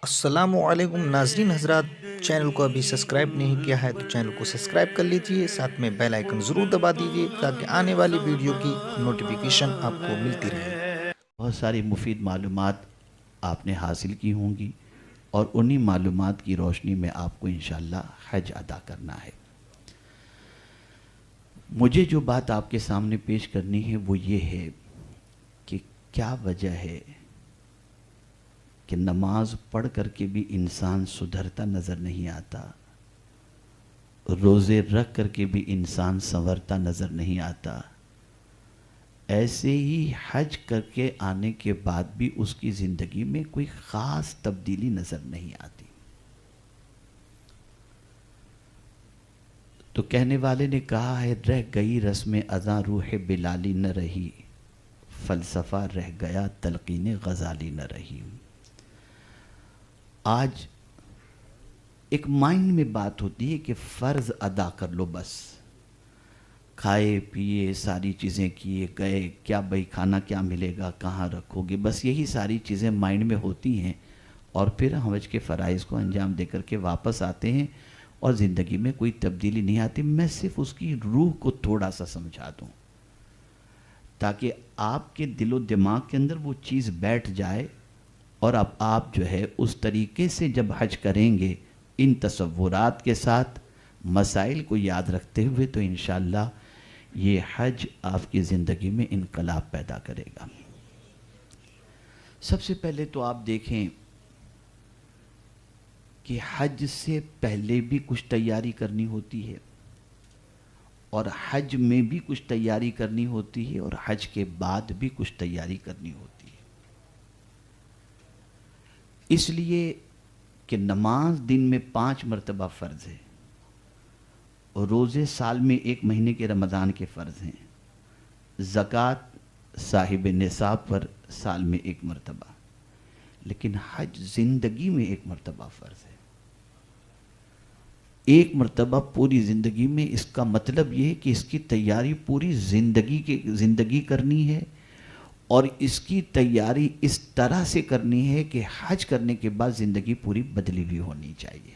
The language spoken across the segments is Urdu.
السلام علیکم ناظرین حضرات، چینل کو ابھی سبسکرائب نہیں کیا ہے تو چینل کو سبسکرائب کر لیجئے، ساتھ میں بیل آئیکن ضرور دبا دیجئے تاکہ آنے والی ویڈیو کی نوٹیفیکیشن آپ کو ملتی رہے۔ بہت ساری مفید معلومات آپ نے حاصل کی ہوں گی اور انہی معلومات کی روشنی میں آپ کو انشاءاللہ حج ادا کرنا ہے۔ مجھے جو بات آپ کے سامنے پیش کرنی ہے وہ یہ ہے کہ کیا وجہ ہے کہ نماز پڑھ کر کے بھی انسان سدھرتا نظر نہیں آتا، روزے رکھ کر کے بھی انسان سنورتا نظر نہیں آتا، ایسے ہی حج کر کے آنے کے بعد بھی اس کی زندگی میں کوئی خاص تبدیلی نظر نہیں آتی۔ تو کہنے والے نے کہا ہے، رہ گئی رسم اذاں روح بلالی نہ رہی، فلسفہ رہ گیا تلقین غزالی نہ رہی۔ آج ایک مائنڈ میں بات ہوتی ہے کہ فرض ادا کر لو، بس کھائے پیے ساری چیزیں کیے گئے، کیا بھائی کھانا کیا ملے گا، کہاں رکھو گے، بس یہی ساری چیزیں مائنڈ میں ہوتی ہیں، اور پھر ہم حج کے فرائض کو انجام دے کر کے واپس آتے ہیں اور زندگی میں کوئی تبدیلی نہیں آتی۔ میں صرف اس کی روح کو تھوڑا سا سمجھا دوں تاکہ آپ کے دل و دماغ کے اندر وہ چیز بیٹھ جائے، اور اب آپ جو ہے اس طریقے سے جب حج کریں گے، ان تصورات کے ساتھ مسائل کو یاد رکھتے ہوئے، تو انشاءاللہ یہ حج آپ کی زندگی میں انقلاب پیدا کرے گا۔ سب سے پہلے تو آپ دیکھیں کہ حج سے پہلے بھی کچھ تیاری کرنی ہوتی ہے، اور حج میں بھی کچھ تیاری کرنی ہوتی ہے، اور حج کے بعد بھی کچھ تیاری کرنی ہوتی ہے۔ اس لیے کہ نماز دن میں 5 مرتبہ فرض ہے، اور روزے سال میں 1 مہینے کے رمضان کے فرض ہیں، زکوٰۃ صاحب نصاب پر سال میں 1 مرتبہ، لیکن حج زندگی میں 1 مرتبہ فرض ہے۔ 1 مرتبہ پوری زندگی میں، اس کا مطلب یہ ہے کہ اس کی تیاری پوری زندگی کرنی ہے، اور اس کی تیاری اس طرح سے کرنی ہے کہ حج کرنے کے بعد زندگی پوری بدلی ہوئی ہونی چاہیے۔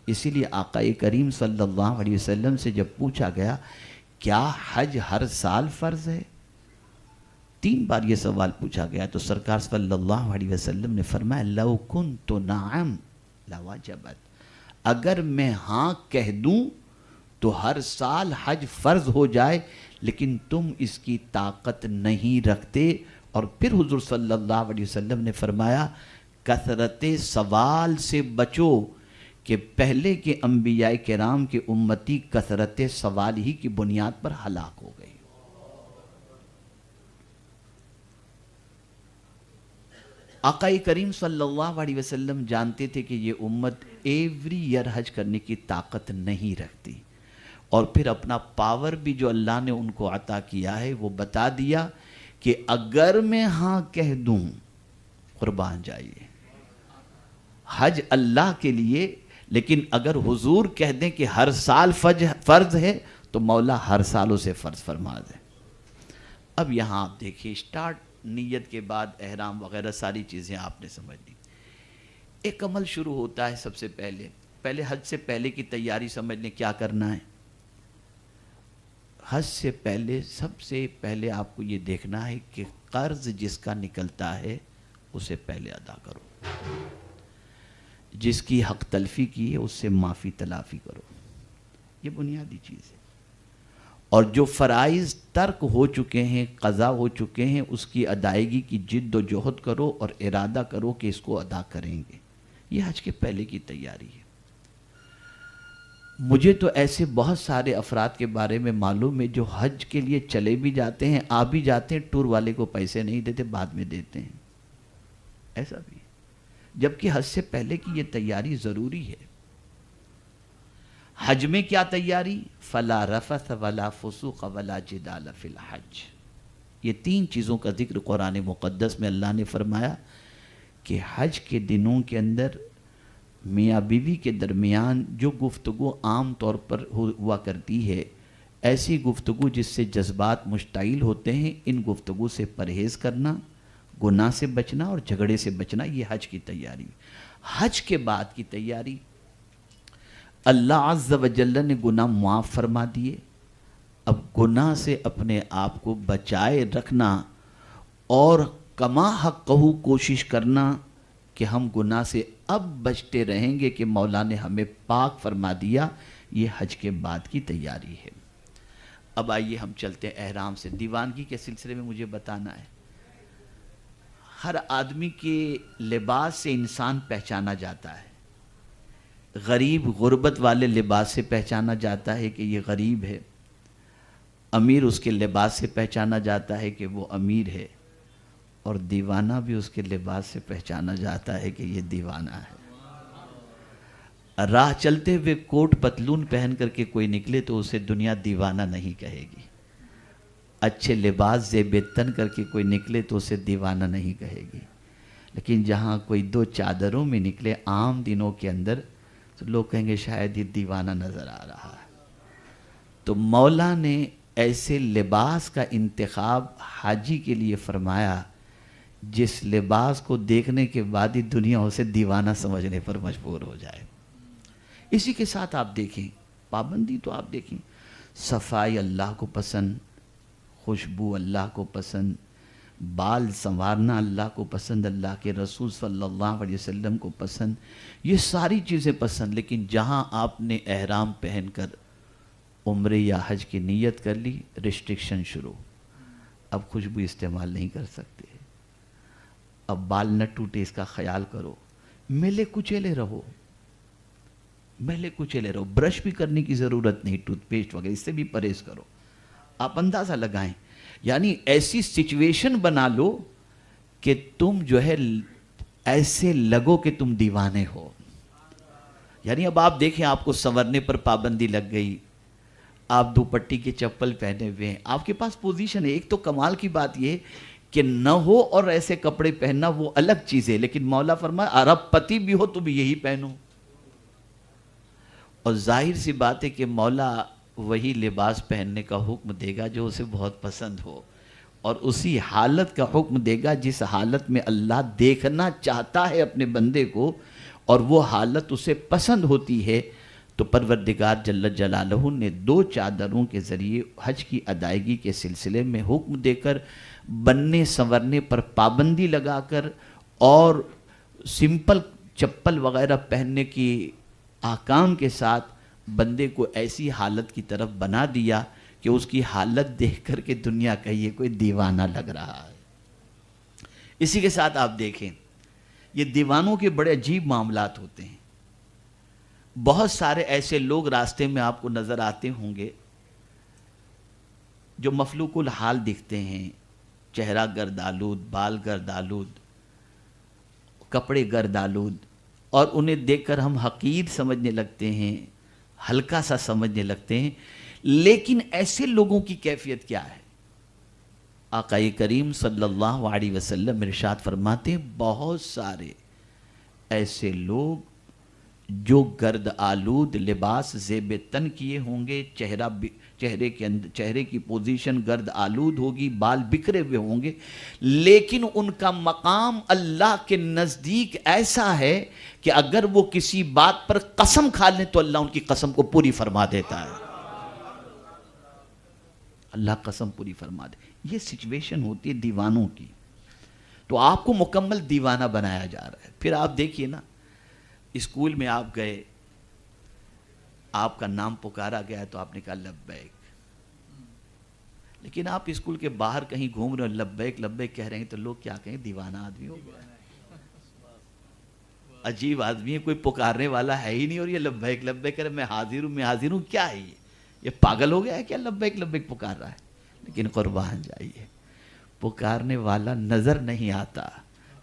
اسی لیے آقا کریم صلی اللہ علیہ وسلم سے جب پوچھا گیا کیا حج ہر سال فرض ہے، 3 بار یہ سوال پوچھا گیا، تو سرکار صلی اللہ علیہ وسلم نے فرمایا لو کنت نعم لوجبت، اگر میں ہاں کہہ دوں تو ہر سال حج فرض ہو جائے، لیکن تم اس کی طاقت نہیں رکھتے۔ اور پھر حضور صلی اللہ علیہ وسلم نے فرمایا کثرت سوال سے بچو، کہ پہلے کے انبیاء کرام کے امتی کثرت سوال ہی کی بنیاد پر ہلاک ہو گئی۔ آقا کریم صلی اللہ علیہ وسلم جانتے تھے کہ یہ امت ایوری ایئر حج کرنے کی طاقت نہیں رکھتی، اور پھر اپنا پاور بھی جو اللہ نے ان کو عطا کیا ہے وہ بتا دیا کہ اگر میں ہاں کہہ دوں، قربان جائیے، حج اللہ کے لیے، لیکن اگر حضور کہہ دیں کہ ہر سال فرض ہے تو مولا ہر سال اسے فرض فرما دے۔ اب یہاں آپ دیکھیے، سٹارٹ نیت کے بعد احرام وغیرہ ساری چیزیں آپ نے سمجھ لی۔ ایک عمل شروع ہوتا ہے سب سے پہلے حج سے پہلے کی تیاری سمجھ لیں کیا کرنا ہے۔ حج سے پہلے سب سے پہلے آپ کو یہ دیکھنا ہے کہ قرض جس کا نکلتا ہے اسے پہلے ادا کرو، جس کی حق تلفی کی ہے اس سے معافی تلافی کرو، یہ بنیادی چیز ہے۔ اور جو فرائض ترک ہو چکے ہیں، قضا ہو چکے ہیں، اس کی ادائیگی کی جد و جہد کرو اور ارادہ کرو کہ اس کو ادا کریں گے۔ یہ حج کے پہلے کی تیاری ہے۔ مجھے تو ایسے بہت سارے افراد کے بارے میں معلوم ہے جو حج کے لیے چلے بھی جاتے ہیں، آ بھی جاتے ہیں، ٹور والے کو پیسے نہیں دیتے، بعد میں دیتے ہیں، ایسا بھی، جبکہ حج سے پہلے کی یہ تیاری ضروری ہے۔ حج میں کیا تیاری؟ فلا رفث ولا فسوق ولا جدال فی الحج، یہ 3 چیزوں کا ذکر قرآن مقدس میں اللہ نے فرمایا کہ حج کے دنوں کے اندر میاں بیوی کے درمیان جو گفتگو عام طور پر ہوا کرتی ہے، ایسی گفتگو جس سے جذبات مشتعل ہوتے ہیں، ان گفتگو سے پرہیز کرنا، گناہ سے بچنا اور جھگڑے سے بچنا، یہ حج کی تیاری۔ حج کے بعد کی تیاری، اللہ عز و جل نے گناہ معاف فرما دیے، اب گناہ سے اپنے آپ کو بچائے رکھنا اور کما حقہ کوشش کرنا کہ ہم گناہ سے اب بچتے رہیں گے کہ مولا نے ہمیں پاک فرما دیا، یہ حج کے بعد کی تیاری ہے۔ اب آئیے ہم چلتے ہیں احرام سے۔ دیوانگی کے سلسلے میں مجھے بتانا ہے، ہر آدمی کے لباس سے انسان پہچانا جاتا ہے۔ غریب غربت والے لباس سے پہچانا جاتا ہے کہ یہ غریب ہے، امیر اس کے لباس سے پہچانا جاتا ہے کہ وہ امیر ہے، اور دیوانہ بھی اس کے لباس سے پہچانا جاتا ہے کہ یہ دیوانہ ہے۔ راہ چلتے ہوئے کوٹ پتلون پہن کر کے کوئی نکلے تو اسے دنیا دیوانہ نہیں کہے گی، اچھے لباس زیب تن کر کے کوئی نکلے تو اسے دیوانہ نہیں کہے گی، لیکن جہاں کوئی دو چادروں میں نکلے عام دنوں کے اندر تو لوگ کہیں گے شاید یہ دیوانہ نظر آ رہا ہے۔ تو مولا نے ایسے لباس کا انتخاب حاجی کے لیے فرمایا جس لباس کو دیکھنے کے بعد ہی دنیا اسے دیوانہ سمجھنے پر مجبور ہو جائے۔ اسی کے ساتھ آپ دیکھیں پابندی، تو آپ دیکھیں صفائی اللہ کو پسند، خوشبو اللہ کو پسند، بال سنوارنا اللہ کو پسند، اللہ کے رسول صلی اللہ علیہ وسلم کو پسند، یہ ساری چیزیں پسند، لیکن جہاں آپ نے احرام پہن کر عمرے یا حج کی نیت کر لی، ریسٹرکشن شروع، اب خوشبو استعمال نہیں کر سکتے، اب بال نہ ٹوٹے اس کا خیال کرو، میلے کچیلے رہو، میلے کچیلے رہو، برش بھی کرنے کی ضرورت نہیں، ٹوتھ پیسٹ وغیرہ اس سے بھی پرہیز کرو۔ آپ اندازہ لگائیں، یعنی ایسی سچویشن بنا لو کہ تم جو ہے ایسے لگو کہ تم دیوانے ہو۔ یعنی اب آپ دیکھیں آپ کو سنورنے پر پابندی لگ گئی، آپ دوپٹی کے چپل پہنے ہوئے ہیں، آپ کے پاس پوزیشن ہے۔ ایک تو کمال کی بات یہ کہ نہ ہو اور ایسے کپڑے پہننا وہ الگ چیز ہے، لیکن مولا فرمایا عرب پتی بھی ہو تو بھی یہی پہنو، اور ظاہر سی بات ہے کہ مولا وہی لباس پہننے کا حکم دے گا جو اسے بہت پسند ہو، اور اسی حالت کا حکم دے گا جس حالت میں اللہ دیکھنا چاہتا ہے اپنے بندے کو، اور وہ حالت اسے پسند ہوتی ہے۔ تو پروردگار جل جلالہ نے دو چادروں کے ذریعے حج کی ادائیگی کے سلسلے میں حکم دے کر بننے سنورنے پر پابندی لگا کر اور سمپل چپل وغیرہ پہننے کی احکام کے ساتھ بندے کو ایسی حالت کی طرف بنا دیا کہ اس کی حالت دیکھ کر کے دنیا کا یہ کوئی دیوانہ لگ رہا ہے۔ اسی کے ساتھ آپ دیکھیں یہ دیوانوں کے بڑے عجیب معاملات ہوتے ہیں۔ بہت سارے ایسے لوگ راستے میں آپ کو نظر آتے ہوں گے جو مفلوق الحال دکھتے ہیں، چہرہ گردآلود، بال گردآلود، کپڑے گردآلود، اور انہیں دیکھ کر ہم حقیر سمجھنے لگتے ہیں، ہلکا سا سمجھنے لگتے ہیں، لیکن ایسے لوگوں کی کیفیت کیا ہے؟ آقا کریم صلی اللہ علیہ وسلم ارشاد فرماتے ہیں بہت سارے ایسے لوگ جو گرد آلود لباس زیب تن کیے ہوں گے، چہرے کی پوزیشن گرد آلود ہوگی، بال بکھرے ہوئے ہوں گے، لیکن ان کا مقام اللہ کے نزدیک ایسا ہے کہ اگر وہ کسی بات پر قسم کھا لیں تو اللہ ان کی قسم کو پوری فرما دیتا ہے۔ اللہ قسم پوری فرما دے۔ یہ سچویشن ہوتی ہے دیوانوں کی، تو آپ کو مکمل دیوانہ بنایا جا رہا ہے۔ پھر آپ دیکھیے نا، اسکول میں آپ گئے، آپ کا نام پکارا گیا تو آپ نے کہا لبیک، لیکن آپ اسکول کے باہر کہیں گھوم رہے ہیں لبیک لبیک کہہ رہے ہیں تو لوگ کیا کہیں؟ دیوانہ آدمی ہو گیا، عجیب آدمی ہے، کوئی پکارنے والا ہے ہی نہیں اور یہ لبیک لبیک کہہ رہے میں حاضر ہوں، کیا ہے یہ پاگل ہو گیا ہے کیا لبیک لبیک پکار رہا ہے؟ لیکن قربان جائیے، پکارنے والا نظر نہیں آتا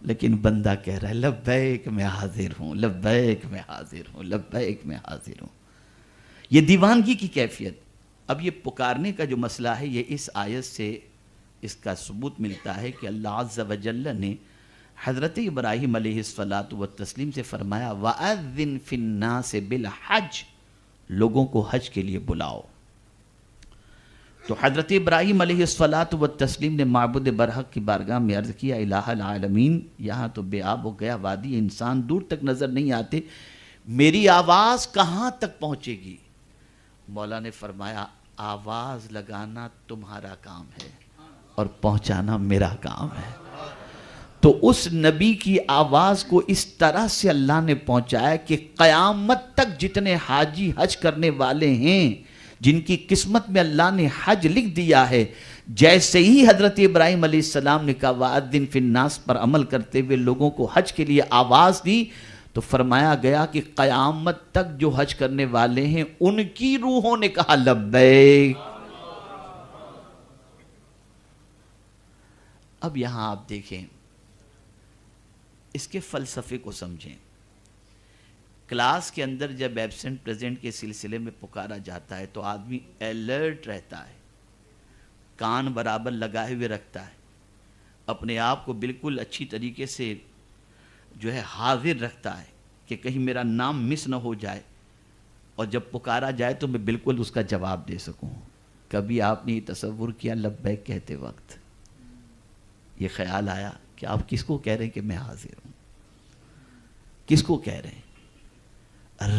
لیکن بندہ کہہ رہا ہے لبیک میں حاضر ہوں، لبیک میں حاضر ہوں، لبیک میں حاضر ہوں۔ یہ دیوانگی کی کیفیت۔ اب یہ پکارنے کا جو مسئلہ ہے، یہ اس آیت سے اس کا ثبوت ملتا ہے کہ اللہ عز و جل نے حضرت ابراہیم علیہ الصلاۃ والتسلیم سے فرمایا وَأَذِّن فِي النَّاسِ بِالْحَجِّ، لوگوں کو حج کے لیے بلاؤ۔ تو حضرت ابراہیم علیہ الصلاۃ والتسلیم نے معبود برحق کی بارگاہ میں عرض کیا الہ العالمین، یہاں تو بے آب ہو گیا وادی، انسان دور تک نظر نہیں آتے، میری آواز کہاں تک پہنچے گی؟ مولا نے فرمایا آواز لگانا تمہارا کام ہے اور پہنچانا میرا کام ہے۔ تو اس نبی کی آواز کو اس طرح سے اللہ نے پہنچایا کہ قیامت تک جتنے حاجی حج کرنے والے ہیں، جن کی قسمت میں اللہ نے حج لکھ دیا ہے، جیسے ہی حضرت ابراہیم علیہ السلام نے کہا وَأَذِّن فِي النَّاسِ پر عمل کرتے ہوئے لوگوں کو حج کے لیے آواز دی، تو فرمایا گیا کہ قیامت تک جو حج کرنے والے ہیں ان کی روحوں نے کہا لبیک۔ اب یہاں آپ دیکھیں، اس کے فلسفے کو سمجھیں۔ کلاس کے اندر جب ایبسنٹ پریزنٹ کے سلسلے میں پکارا جاتا ہے تو آدمی الرٹ رہتا ہے، کان برابر لگائے ہوئے رکھتا ہے، اپنے آپ کو بالکل اچھی طریقے سے جو ہے حاضر رکھتا ہے کہ کہیں میرا نام مس نہ ہو جائے، اور جب پکارا جائے تو میں بالکل اس کا جواب دے سکوں۔ کبھی آپ نے یہ تصور کیا لبیک کہتے وقت یہ خیال آیا کہ آپ کس کو کہہ رہے ہیں کہ میں حاضر ہوں؟ کس کو کہہ رہے ہیں؟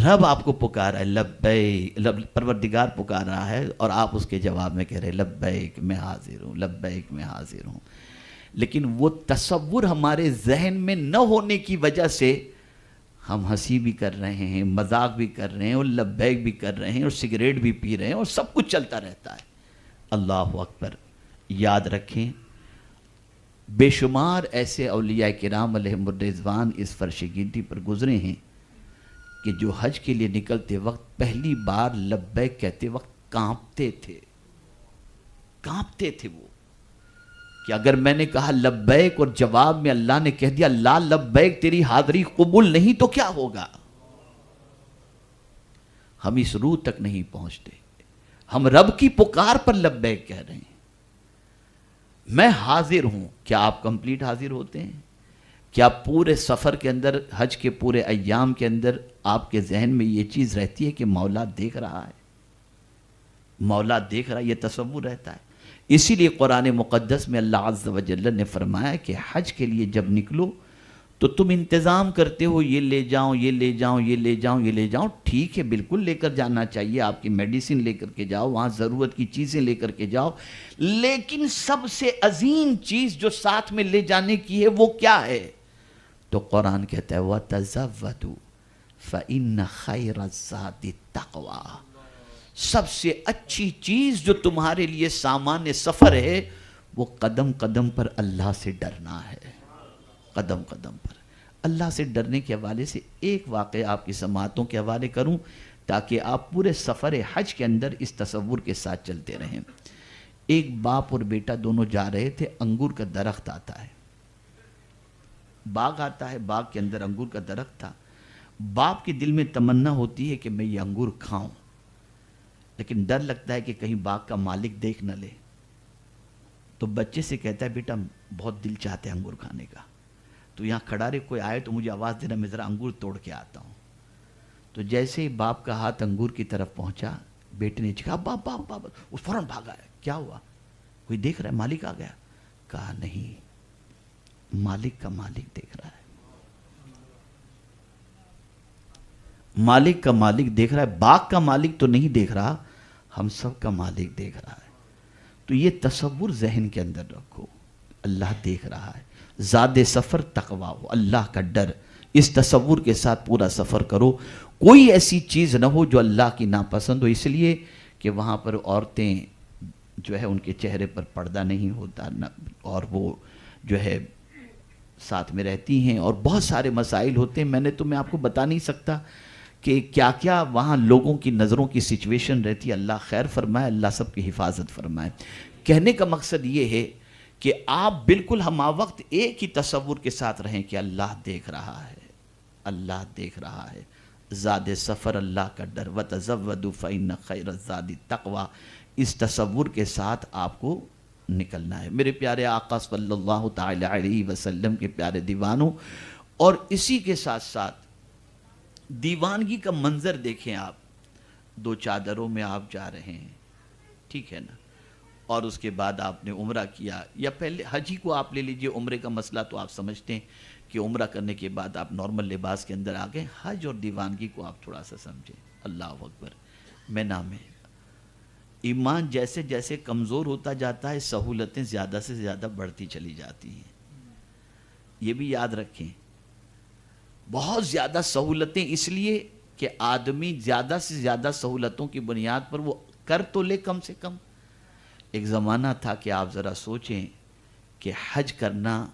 رب آپ کو پکارا ہے لبیک، پروردگار پکار رہا ہے اور آپ اس کے جواب میں کہہ رہے ہیں لبیک میں حاضر ہوں، لبیک میں حاضر ہوں۔ لیکن وہ تصور ہمارے ذہن میں نہ ہونے کی وجہ سے ہم ہنسی بھی کر رہے ہیں، مذاق بھی کر رہے ہیں، اور لبیک بھی کر رہے ہیں، اور سگریٹ بھی پی رہے ہیں، اور سب کچھ چلتا رہتا ہے۔ اللہ اکبر۔ یاد رکھیں بے شمار ایسے اولیاء کرام علیہم الرضوان اس فرش گنتی پر گزرے ہیں کہ جو حج کے لیے نکلتے وقت پہلی بار لبیک کہتے وقت کانپتے تھے، کانپتے تھے وہ، کہ اگر میں نے کہا لبیک اور جواب میں اللہ نے کہہ دیا لا لبیک تیری حاضری قبول نہیں تو کیا ہوگا؟ ہم اس روح تک نہیں پہنچتے، ہم رب کی پکار پر لبیک کہہ رہے ہیں، میں حاضر ہوں۔ کیا آپ کمپلیٹ حاضر ہوتے ہیں؟ کیا پورے سفر کے اندر، حج کے پورے ایام کے اندر آپ کے ذہن میں یہ چیز رہتی ہے کہ مولا دیکھ رہا ہے، مولا دیکھ رہا ہے، یہ تصور رہتا ہے؟ اسی لیے قرآن مقدس میں اللہ عز و جل نے فرمایا کہ حج کے لیے جب نکلو تو تم انتظام کرتے ہو، یہ لے جاؤں، یہ لے جاؤں، یہ لے جاؤں، یہ لے جاؤں، ٹھیک ہے بالکل لے کر جانا چاہیے، آپ کی میڈیسن لے کر کے جاؤ، وہاں ضرورت کی چیزیں لے کر کے جاؤ، لیکن سب سے عظیم چیز جو ساتھ میں لے جانے کی ہے وہ کیا ہے؟ تو قرآن کہتا ہے وَتَزَوَّدُوا فَإِنَّ خَيْرَ الزَّادِ التَّقْوَىٰ، سب سے اچھی چیز جو تمہارے لیے سامان سفر ہے وہ قدم قدم پر اللہ سے ڈرنا ہے۔ قدم قدم پر اللہ سے ڈرنے کے حوالے سے ایک واقعہ آپ کی سماعتوں کے حوالے کروں تاکہ آپ پورے سفر حج کے اندر اس تصور کے ساتھ چلتے رہیں۔ ایک باپ اور بیٹا دونوں جا رہے تھے، انگور کا درخت آتا ہے، باغ آتا ہے، باغ کے اندر انگور کا درخت تھا۔ باپ کے دل میں تمنا ہوتی ہے کہ میں یہ انگور کھاؤں، لیکن ڈر لگتا ہے کہ کہیں باغ کا مالک دیکھ نہ لے، تو بچے سے کہتا ہے بیٹا بہت دل چاہتے ہیں انگور کھانے کا، تو یہاں کھڑا رہے، کوئی آئے تو مجھے آواز دینا، میں ذرا انگور توڑ کے آتا ہوں۔ تو جیسے ہی باپ کا ہاتھ انگور کی طرف پہنچا، بیٹے نے کہا باپ باپ باپ، وہ فوراً بھاگا ہے، کیا ہوا؟ کوئی دیکھ رہا ہے؟ مالک آ گیا؟ کہا نہیں، مالک کا مالک دیکھ رہا ہے، مالک کا مالک دیکھ رہا ہے، باغ کا مالک تو نہیں دیکھ رہا، ہم سب کا مالک دیکھ رہا ہے۔ تو یہ تصور ذہن کے اندر رکھو، اللہ دیکھ رہا ہے، زاد سفر تقویٰ ہو، اللہ کا ڈر، اس تصور کے ساتھ پورا سفر کرو، کوئی ایسی چیز نہ ہو جو اللہ کی ناپسند ہو، اس لیے کہ وہاں پر عورتیں جو ہے ان کے چہرے پر پردہ نہیں ہوتا، اور وہ جو ہے ساتھ میں رہتی ہیں، اور بہت سارے مسائل ہوتے ہیں، میں نے تو میں آپ کو بتا نہیں سکتا کہ کیا کیا وہاں لوگوں کی نظروں کی سچویشن رہتی ہے۔ اللہ خیر فرمائے، اللہ سب کی حفاظت فرمائے۔ کہنے کا مقصد یہ ہے کہ آپ بالکل ہمہ وقت ایک ہی تصور کے ساتھ رہیں کہ اللہ دیکھ رہا ہے، اللہ دیکھ رہا ہے، زاد سفر اللہ کا ڈر، وَتَزَوَّدُوا فَإِنَّ خَيْرَ الزَّادِ التَّقْوَىٰ، اس تصور کے ساتھ آپ کو نکلنا ہے۔ میرے پیارے آقا صلی اللہ تعالی علیہ وسلم کے پیارے دیوانوں، اور اسی کے ساتھ ساتھ دیوانگی کا منظر دیکھیں آپ، دو چادروں میں آپ جا رہے ہیں، ٹھیک ہے نا، اور اس کے بعد آپ نے عمرہ کیا، یا پہلے حج ہی کو آپ لے لیجئے، عمرے کا مسئلہ تو آپ سمجھتے ہیں کہ عمرہ کرنے کے بعد آپ نارمل لباس کے اندر آ گئے، حج اور دیوانگی کو آپ تھوڑا سا سمجھیں۔ اللہ اکبر۔ میں نام ہے ایمان جیسے جیسے کمزور ہوتا جاتا ہے، سہولتیں زیادہ سے زیادہ بڑھتی چلی جاتی ہیں، یہ بھی یاد رکھیں۔ بہت زیادہ سہولتیں اس لیے کہ آدمی زیادہ سے زیادہ سہولتوں کی بنیاد پر وہ کر تو لے کم سے کم۔ ایک زمانہ تھا کہ آپ ذرا سوچیں کہ حج کرنا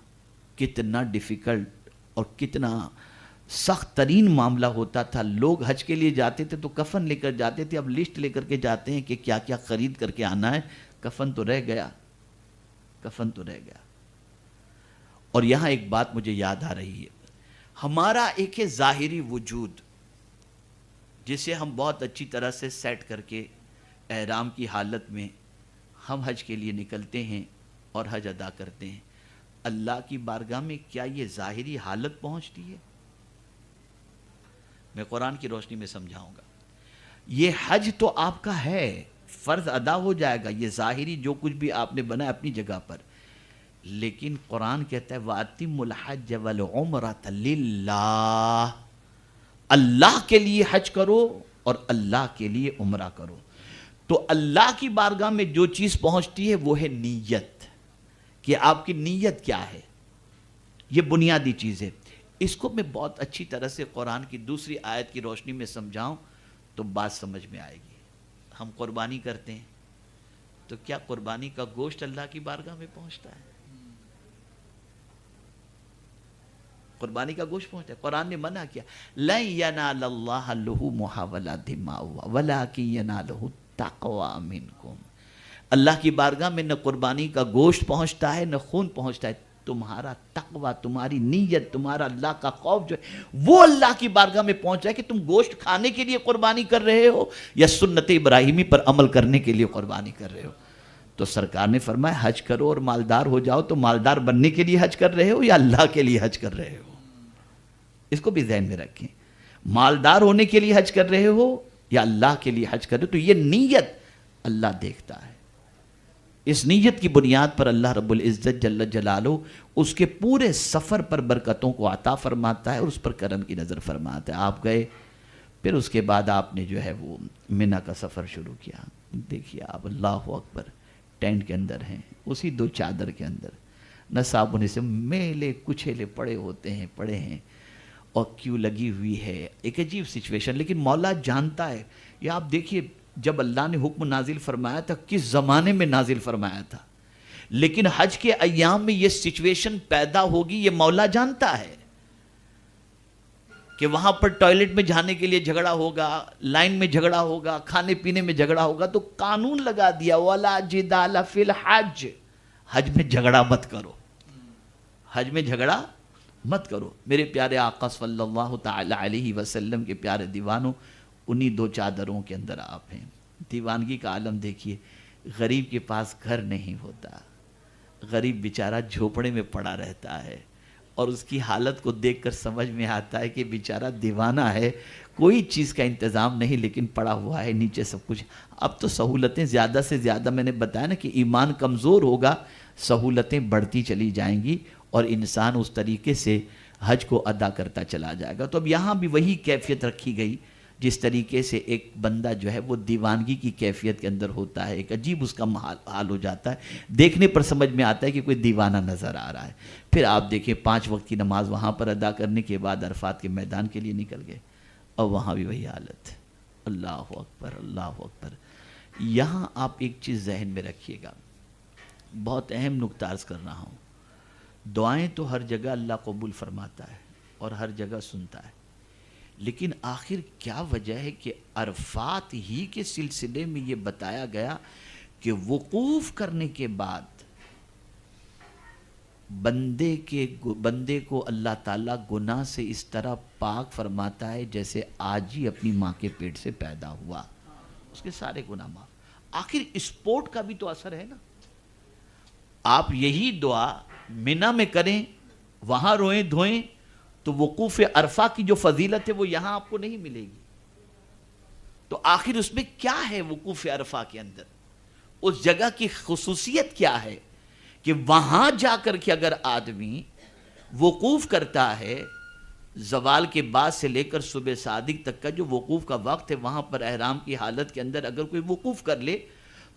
کتنا ڈیفیکلٹ اور کتنا سخت ترین معاملہ ہوتا تھا۔ لوگ حج کے لیے جاتے تھے تو کفن لے کر جاتے تھے، اب لسٹ لے کر کے جاتے ہیں کہ کیا کیا خرید کر کے آنا ہے، کفن تو رہ گیا، کفن تو رہ گیا۔ اور یہاں ایک بات مجھے یاد آ رہی ہے، ہمارا ایک ہے ظاہری وجود جسے ہم بہت اچھی طرح سے سیٹ کر کے احرام کی حالت میں ہم حج کے لیے نکلتے ہیں اور حج ادا کرتے ہیں۔ اللہ کی بارگاہ میں کیا یہ ظاہری حالت پہنچتی ہے؟ میں قرآن کی روشنی میں سمجھاؤں گا۔ یہ حج تو آپ کا ہے، فرض ادا ہو جائے گا، یہ ظاہری جو کچھ بھی آپ نے بنا اپنی جگہ پر، لیکن قرآن کہتا ہے وَأَتِمُّ الْحَجَّ وَالْعُمْرَةَ لِلَّهِ، اللہ کے لیے حج کرو اور اللہ کے لیے عمرہ کرو۔ تو اللہ کی بارگاہ میں جو چیز پہنچتی ہے وہ ہے نیت، کہ آپ کی نیت کیا ہے، یہ بنیادی چیز ہے۔ اس کو میں بہت اچھی طرح سے قرآن کی دوسری آیت کی روشنی میں سمجھاؤں تو بات سمجھ میں آئے گی۔ ہم قربانی کرتے ہیں تو کیا قربانی کا گوشت اللہ کی بارگاہ میں پہنچتا ہے؟ قربانی کا گوشت پہنچتا ہے؟ قرآن نے منع کیا، لَن يَنَالَ اللَّهَ لُحُومُهَا وَلَا دِمَاؤُهَا وَلَٰكِن يَنَالُهُ التَّقْوَىٰ مِنكُمْ۔ اللہ کی بارگاہ میں نہ قربانی کا گوشت پہنچتا ہے نہ خون پہنچتا ہے، تمہارا تقویٰ، تمہاری نیت، تمہارا اللہ کا خوف جو ہے وہ اللہ کی بارگاہ میں پہنچ جائے کہ تم گوشت کھانے کے لیے قربانی کر رہے ہو یا سنت ابراہیمی پر عمل کرنے کے لیے قربانی کر رہے ہو۔ تو سرکار نے فرمایا حج کرو اور مالدار ہو جاؤ، تو مالدار بننے کے لیے حج کر رہے ہو یا اللہ کے لیے حج کر رہے ہو؟ اس کو بھی ذہن میں رکھیں، مالدار ہونے کے لیے حج کر رہے ہو یا اللہ کے لیے حج کر رہے ہو، تو یہ نیت اللہ دیکھتا ہے۔ اس نیت کی بنیاد پر اللہ رب العزت جل جلالہ اس کے پورے سفر پر برکتوں کو عطا فرماتا ہے اور اس پر کرم کی نظر فرماتا ہے۔ آپ گئے، پھر اس کے بعد آپ نے جو ہے وہ منی کا سفر شروع کیا۔ دیکھیے آپ، اللہ اکبر، ٹینٹ کے اندر ہیں، اسی دو چادر کے اندر، نہ صابن سے میلے کچھیلے پڑے ہوتے ہیں، پڑے ہیں، اور کیوں لگی ہوئی ہے، ایک عجیب سچویشن۔ لیکن مولا جانتا ہے۔ یہ آپ دیکھیے، جب اللہ نے حکم نازل فرمایا تھا کس زمانے میں نازل فرمایا تھا، لیکن حج کے ایام میں یہ سچویشن پیدا ہوگی، یہ مولا جانتا ہے کہ وہاں پر ٹوائلٹ میں جانے کے لیے جھگڑا ہوگا، لائن میں جھگڑا ہوگا، کھانے پینے میں جھگڑا ہوگا، تو قانون لگا دیا وَلَا جِدَالَ فِي الْحَجِّ، حج میں جھگڑا مت کرو، حج میں جھگڑا مت کرو۔ میرے پیارے آقا صلی اللہ تعالی علیہ وسلم کے پیارے دیوانوں، انہی دو چادروں کے اندر آپ ہیں۔ دیوانگی کا عالم دیکھیے، غریب کے پاس گھر نہیں ہوتا، غریب بیچارہ جھوپڑے میں پڑا رہتا ہے، اور اس کی حالت کو دیکھ کر سمجھ میں آتا ہے کہ بیچارہ دیوانہ ہے، کوئی چیز کا انتظام نہیں، لیکن پڑا ہوا ہے نیچے سب کچھ۔ اب تو سہولتیں زیادہ سے زیادہ، میں نے بتایا نا کہ ایمان کمزور ہوگا، سہولتیں بڑھتی چلی جائیں گی اور انسان اس طریقے سے حج کو ادا کرتا چلا جائے گا۔ تو اب یہاں بھی وہی کیفیت رکھی گئی، جس طریقے سے ایک بندہ جو ہے وہ دیوانگی کی کیفیت کے اندر ہوتا ہے، ایک عجیب اس کا حال ہو جاتا ہے، دیکھنے پر سمجھ میں آتا ہے کہ کوئی دیوانہ نظر آ رہا ہے۔ پھر آپ دیکھیں 5 وقت کی نماز وہاں پر ادا کرنے کے بعد عرفات کے میدان کے لیے نکل گئے، اور وہاں بھی وہی حالت۔ اللہ اکبر، اللہ اکبر۔ یہاں آپ ایک چیز ذہن میں رکھیے گا، بہت اہم نکتہ عرض کر رہا ہوں، دعائیں تو ہر جگہ اللہ قبول فرماتا ہے اور ہر جگہ سنتا ہے، لیکن آخر کیا وجہ ہے کہ عرفات ہی کے سلسلے میں یہ بتایا گیا کہ وقوف کرنے کے بعد بندے کو اللہ تعالیٰ گناہ سے اس طرح پاک فرماتا ہے جیسے آج ہی اپنی ماں کے پیٹ سے پیدا ہوا، اس کے سارے گناہ معاف۔ آخر اسپورٹ کا بھی تو اثر ہے نا، آپ یہی دعا منی میں کریں، وہاں روئیں دھوئیں، تو وقوف عرفہ کی جو فضیلت ہے وہ یہاں آپ کو نہیں ملے گی۔ تو آخر اس میں کیا ہے وقوف عرفہ کے اندر؟ اس جگہ کی خصوصیت کیا ہے کہ وہاں جا کر کے اگر آدمی وقوف کرتا ہے، زوال کے بعد سے لے کر صبح صادق تک کا جو وقوف کا وقت ہے، وہاں پر احرام کی حالت کے اندر اگر کوئی وقوف کر لے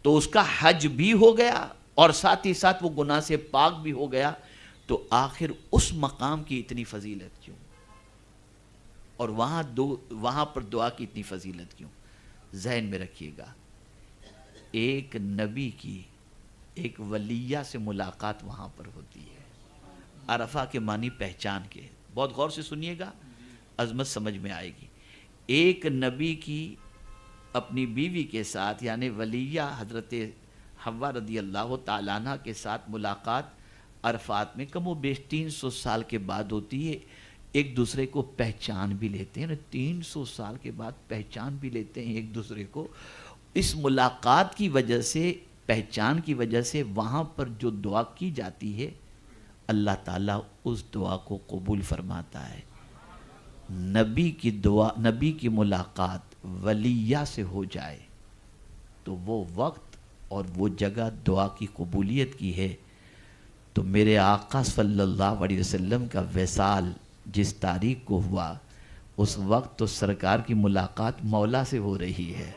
تو اس کا حج بھی ہو گیا اور ساتھ ہی ساتھ وہ گناہ سے پاک بھی ہو گیا. تو آخر اس مقام کی اتنی فضیلت کیوں، اور وہاں پر دعا کی اتنی فضیلت کیوں؟ ذہن میں رکھیے گا، ایک نبی کی ایک ولیہ سے ملاقات وہاں پر ہوتی ہے. عرفہ کے معنی پہچان کے، بہت غور سے سنیے گا، عظمت سمجھ میں آئے گی. ایک نبی کی اپنی بیوی کے ساتھ یعنی ولیہ حضرت حوا رضی اللہ تعالیٰ عنہ کے ساتھ ملاقات عرفات میں کم و بیش 300 سال کے بعد ہوتی ہے. ایک دوسرے کو پہچان بھی لیتے ہیں، 300 سال کے بعد پہچان بھی لیتے ہیں ایک دوسرے کو. اس ملاقات کی وجہ سے، پہچان کی وجہ سے وہاں پر جو دعا کی جاتی ہے اللہ تعالیٰ اس دعا کو قبول فرماتا ہے. نبی کی دعا، نبی کی ملاقات ولیہ سے ہو جائے تو وہ وقت اور وہ جگہ دعا کی قبولیت کی ہے. تو میرے آقا صلی اللہ علیہ وسلم کا وصال جس تاریخ کو ہوا، اس وقت تو سرکار کی ملاقات مولا سے ہو رہی ہے.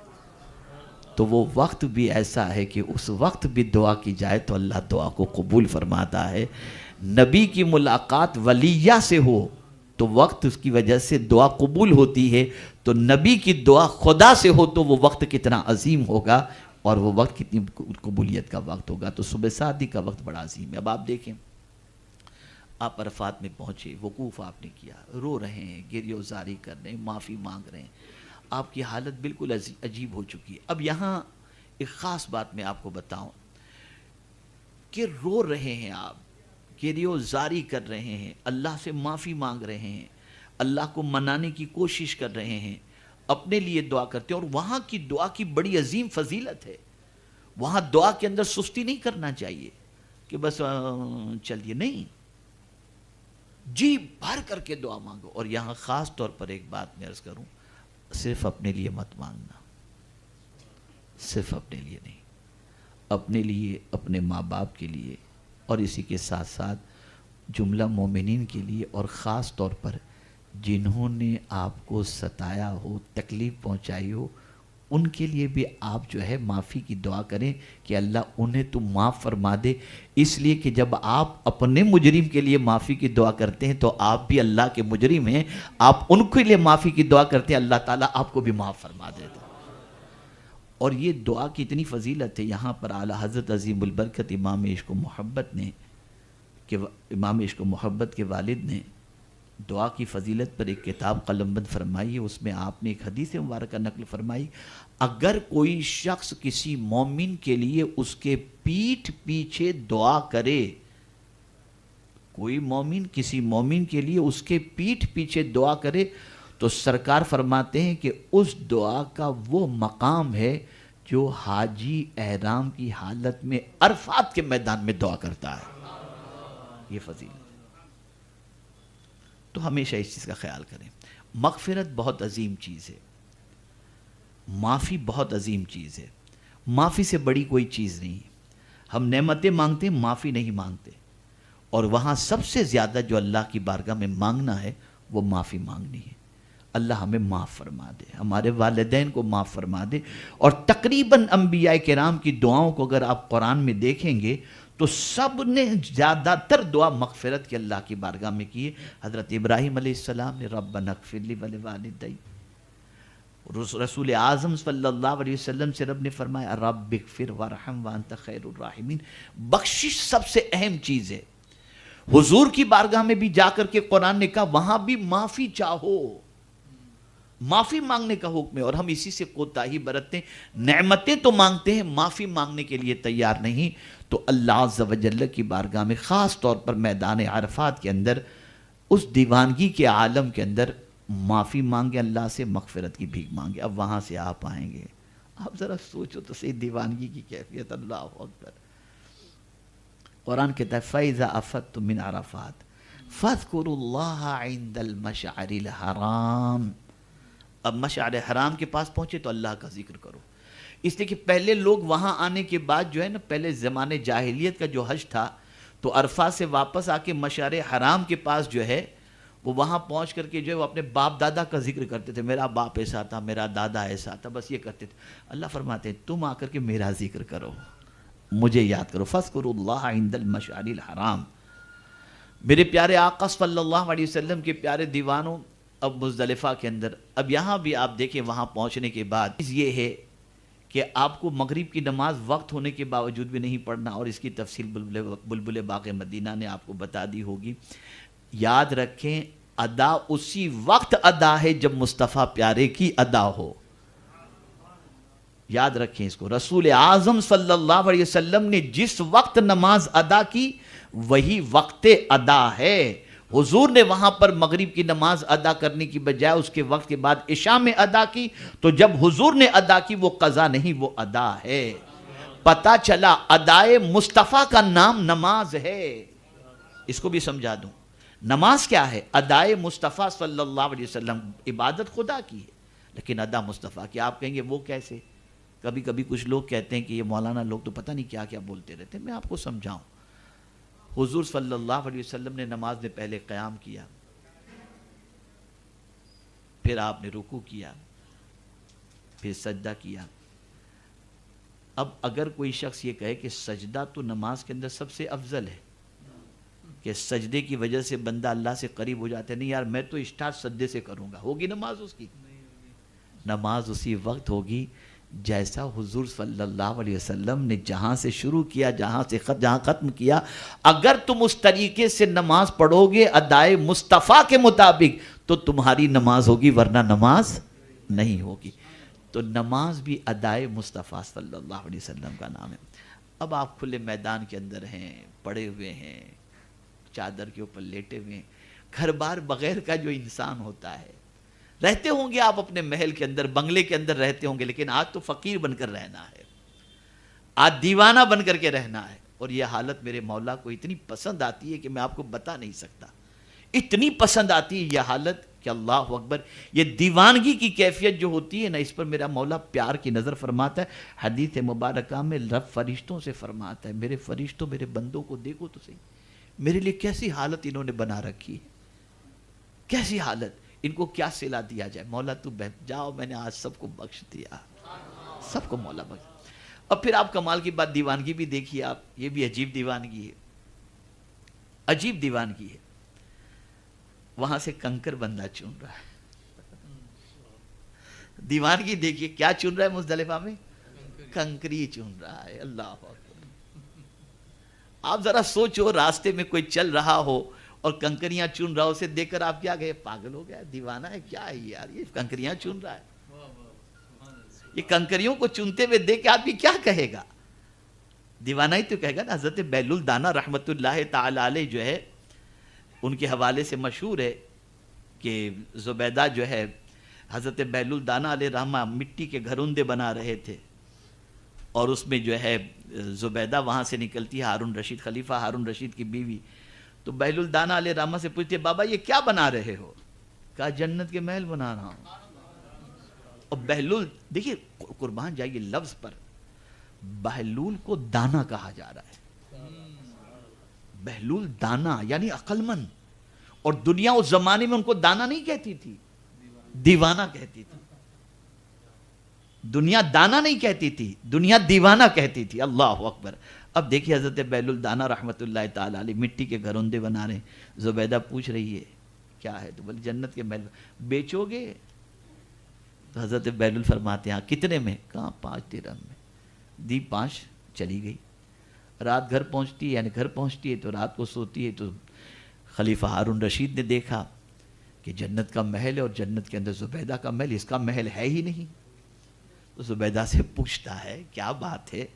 تو وہ وقت بھی ایسا ہے کہ اس وقت بھی دعا کی جائے تو اللہ دعا کو قبول فرماتا ہے. نبی کی ملاقات ولیہ سے ہو تو وقت اس کی وجہ سے دعا قبول ہوتی ہے. تو نبی کی دعا خدا سے ہو تو وہ وقت کتنا عظیم ہوگا اور وہ وقت کتنی قبولیت کا وقت ہوگا. تو صبح صادق کا وقت بڑا عظیم ہے. اب آپ دیکھیں، آپ عرفات میں پہنچے، وقوف آپ نے کیا، رو رہے ہیں، گریہ و زاری کر رہے ہیں، معافی مانگ رہے ہیں، آپ کی حالت بالکل عجیب ہو چکی ہے. اب یہاں ایک خاص بات میں آپ کو بتاؤں کہ رو رہے ہیں آپ، گریہ و زاری کر رہے ہیں، اللہ سے معافی مانگ رہے ہیں، اللہ کو منانے کی کوشش کر رہے ہیں، اپنے لیے دعا کرتے ہیں. اور وہاں کی دعا کی بڑی عظیم فضیلت ہے. وہاں دعا کے اندر سستی نہیں کرنا چاہیے کہ بس چلیے، نہیں، جی بھر کر کے دعا مانگو. اور یہاں خاص طور پر ایک بات میں عرض کروں، صرف اپنے لیے مت مانگنا، صرف اپنے لیے نہیں، اپنے لیے، اپنے ماں باپ کے لیے، اور اسی کے ساتھ ساتھ جملہ مومنین کے لیے، اور خاص طور پر جنہوں نے آپ کو ستایا ہو، تکلیف پہنچائی ہو، ان کے لیے بھی آپ جو ہے معافی کی دعا کریں کہ اللہ انہیں تو معاف فرما دے. اس لیے کہ جب آپ اپنے مجرم کے لیے معافی کی دعا کرتے ہیں تو آپ بھی اللہ کے مجرم ہیں، آپ ان کے لیے معافی کی دعا کرتے ہیں، اللہ تعالیٰ آپ کو بھی معاف فرما دیتا. اور یہ دعا کی اتنی فضیلت ہے. یہاں پر اعلیٰ حضرت عظیم البرکت امام عشق و محبت نے، کہ امام عشق و محبت کے والد نے دعا کی فضیلت پر ایک کتاب قلم بند فرمائی ہے. اس میں آپ نے ایک حدیث مبارکہ نقل فرمائی، اگر کوئی شخص کسی مومن کے لیے اس کے پیٹھ پیچھے دعا کرے، کوئی مومن کسی مومن کے لیے اس کے پیٹھ پیچھے دعا کرے، تو سرکار فرماتے ہیں کہ اس دعا کا وہ مقام ہے جو حاجی احرام کی حالت میں عرفات کے میدان میں دعا کرتا ہے. یہ فضیلت. تو ہمیشہ اس چیز کا خیال کریں. مغفرت بہت عظیم چیز ہے، معافی بہت عظیم چیز ہے. معافی سے بڑی کوئی چیز نہیں ہے. ہم نعمتیں مانگتے ہیں، معافی نہیں مانگتے. اور وہاں سب سے زیادہ جو اللہ کی بارگاہ میں مانگنا ہے وہ معافی مانگنی ہے. اللہ ہمیں معاف فرما دے، ہمارے والدین کو معاف فرما دے. اور تقریباً انبیاء کرام کی دعاؤں کو اگر آپ قرآن میں دیکھیں گے تو سب نے زیادہ تر دعا مغفرت کی اللہ کی بارگاہ میں کی ہے. حضرت ابراہیم علیہ السلام نے ربنا اغفر لی ولوالدی، رسول اعظم صلی اللہ علیہ وسلم سے رب نے فرمایا رب اغفر وارحم وانت خیر الراحمین. بخشش سب سے اہم چیز ہے. حضور کی بارگاہ میں بھی جا کر کے قرآن نے کہا وہاں بھی معافی چاہو، معافی مانگنے کا حکم ہے. اور ہم اسی سے کوتاہی برتتے ہیں، نعمتیں تو مانگتے ہیں، معافی مانگنے کے لیے تیار نہیں. تو اللہ عز و جل کی بارگاہ میں خاص طور پر میدان عرفات کے اندر، اس دیوانگی کے عالم کے اندر معافی مانگے، اللہ سے مغفرت کی بھیک مانگے. اب وہاں سے آپ آئیں گے، آپ ذرا سوچو تو صحیح دیوانگی کی کیفیت. اللہ اکبر. قرآن کہتا ہے فَإِذَا أَفَضْتُم مِّنْ عَرَفَاتٍ فَاذْكُرُوا اللَّهَ عِندَ الْمَشْعَرِ الْحَرَامِ. اب مشعر حرام کے پاس پہنچے تو اللہ کا ذکر کرو. اس لیے کہ پہلے لوگ وہاں آنے کے بعد جو ہے نا، پہلے زمانے جاہلیت کا جو حج تھا تو عرفہ سے واپس آ کے مشعر حرام کے پاس جو ہے وہ وہاں پہنچ کر کے جو ہے وہ اپنے باپ دادا کا ذکر کرتے تھے، میرا باپ ایسا تھا، میرا دادا ایسا تھا، بس یہ کرتے تھے۔ اللہ فرماتے ہیں تم آ کر کے میرا ذکر کرو، مجھے یاد کرو، فاذکروا اللہ عند المشعر الحرام۔ میرے پیارے آقا صلی اللہ علیہ وسلم کے پیارے دیوانوں، اب مزدلفہ کے اندر، اب یہاں بھی آپ دیکھیں وہاں پہنچنے کے بعد یہ ہے کہ آپ کو مغرب کی نماز وقت ہونے کے باوجود بھی نہیں پڑھنا، اور اس کی تفصیل بلبل باغ مدینہ نے آپ کو بتا دی ہوگی۔ یاد رکھیں ادا اسی وقت ادا ہے جب مصطفیٰ پیارے کی ادا ہو، یاد رکھیں اس کو۔ رسول اعظم صلی اللہ علیہ وسلم نے جس وقت نماز ادا کی وہی وقت ادا ہے۔ حضور نے وہاں پر مغرب کی نماز ادا کرنے کی بجائے اس کے وقت کے بعد عشاء میں ادا کی، تو جب حضور نے ادا کی وہ قضا نہیں، وہ ادا ہے۔ پتہ چلا ادائے مصطفیٰ کا نام نماز ہے، اس کو بھی سمجھا دوں۔ نماز کیا ہے؟ ادائے مصطفیٰ صلی اللہ علیہ وسلم، عبادت خدا کی ہے لیکن ادا مصطفیٰ کی۔ آپ کہیں گے وہ کیسے؟ کبھی کبھی کچھ لوگ کہتے ہیں کہ یہ مولانا لوگ تو پتہ نہیں کیا کیا بولتے رہتے ہیں، میں آپ کو سمجھاؤں۔ حضور صلی اللہ علیہ وسلم نے نماز میں پہلے قیام کیا، پھر آپ نے رکوع کیا، پھر سجدہ کیا۔ اب اگر کوئی شخص یہ کہے کہ سجدہ تو نماز کے اندر سب سے افضل ہے، کہ سجدے کی وجہ سے بندہ اللہ سے قریب ہو جاتا ہے، نہیں یار میں تو اسٹارٹ سجدے سے کروں گا، ہوگی نماز اس کی؟ نماز اسی وقت ہوگی جیسا حضور صلی اللہ علیہ وسلم نے جہاں سے شروع کیا جہاں ختم کیا۔ اگر تم اس طریقے سے نماز پڑھو گے ادائے مصطفیٰ کے مطابق تو تمہاری نماز ہوگی، ورنہ نماز نہیں ہوگی۔ تو نماز بھی ادائے مصطفیٰ صلی اللہ علیہ وسلم کا نام ہے۔ اب آپ کھلے میدان کے اندر ہیں، پڑے ہوئے ہیں، چادر کے اوپر لیٹے ہوئے ہیں، گھر بار بغیر کا جو انسان ہوتا ہے، رہتے ہوں گے آپ اپنے محل کے اندر، بنگلے کے اندر رہتے ہوں گے، لیکن آج تو فقیر بن کر رہنا ہے، آج دیوانہ بن کر کے رہنا ہے۔ اور یہ حالت میرے مولا کو اتنی پسند آتی ہے کہ میں آپ کو بتا نہیں سکتا، اتنی پسند آتی ہے یہ حالت کہ اللہ اکبر۔ یہ دیوانگی کی کیفیت جو ہوتی ہے نا، اس پر میرا مولا پیار کی نظر فرماتا ہے۔ حدیث مبارکہ میں رب فرشتوں سے فرماتا ہے، میرے فرشتوں میرے بندوں کو دیکھو تو صحیح، میرے لیے کیسی حالت انہوں نے بنا رکھی ہے، کیسی حالت، ان کو کیا صلہ دیا جائے۔ مولا تو جاؤ، میں نے آج سب کو بخش دیا، سب کو مولا بخش۔ اور پھر آپ کمال کی بات دیوانگی بھی دیکھیے آپ، یہ بھی عجیب دیوانگی ہے، عجیب دیوانگی ہے۔ وہاں سے کنکر بندہ چن رہا ہے، دیوانگی دیکھیے کیا چن رہا ہے مزدلفہ میں؟ کنکری چن رہا ہے، اللہ اکبر۔ آپ ذرا سوچو، راستے میں کوئی چل رہا ہو اور کنکریاں چن رہا ہو، اسے دیکھ کر آپ کیا کہے؟ پاگل ہو گیا، دیوانہ ہے کیا ہے یار، یہ کنکریاں چن رہا ہے۔ یہ کنکریوں کو چنتے ہوئے دیکھ کے آدمی کیا کہے گا؟ دیوانہ ہی تو کہے گا نا۔ حضرت بیل الدانہ رحمت اللہ تعالی علیہ جو ہے، ان کے حوالے سے مشہور ہے کہ زبیدہ جو ہے، حضرت بیل الدانہ علیہ رحمہ مٹی کے گھروندے بنا رہے تھے، اور اس میں جو ہے زبیدہ وہاں سے نکلتی ہے، ہارون رشید، خلیفہ ہارون رشید کی بیوی، تو بیل الدانہ علیہ رحمہ سے پوچھتے بابا یہ کیا بنا رہے ہو؟ کہا جنت کے محل بنا رہا ہوں۔ اور بہلول، دیکھیے قربان جائیے لفظ پر، بہلول کو دانا کہا جا رہا ہے، بہلول دانا یعنی عقل مند، اور دنیا اس زمانے میں ان کو دانا نہیں کہتی تھی، دیوانہ کہتی تھی۔ دنیا دانا نہیں کہتی تھی، دنیا دیوانہ کہتی تھی، اللہ اکبر۔ اب دیکھیے حضرت بیل الدانہ رحمت اللہ تعالی علیہ مٹی کے گھروندے بنا رہے ہیں، زبیدہ پوچھ رہی ہے کیا ہے؟ تو بولے جنت کے محل، بیچو گے؟ تو حضرت بیل فرماتے ہیں کتنے میں؟ کہاں 5 درہم میں، دی 5، چلی گئی۔ رات گھر پہنچتی ہے، یعنی گھر پہنچتی ہے تو رات کو سوتی ہے، تو خلیفہ ہارون رشید نے دیکھا کہ جنت کا محل ہے اور جنت کے اندر زبیدہ کا محل، اس کا محل ہے ہی نہیں۔ تو زبیدہ سے پوچھتا ہے کیا بات ہے،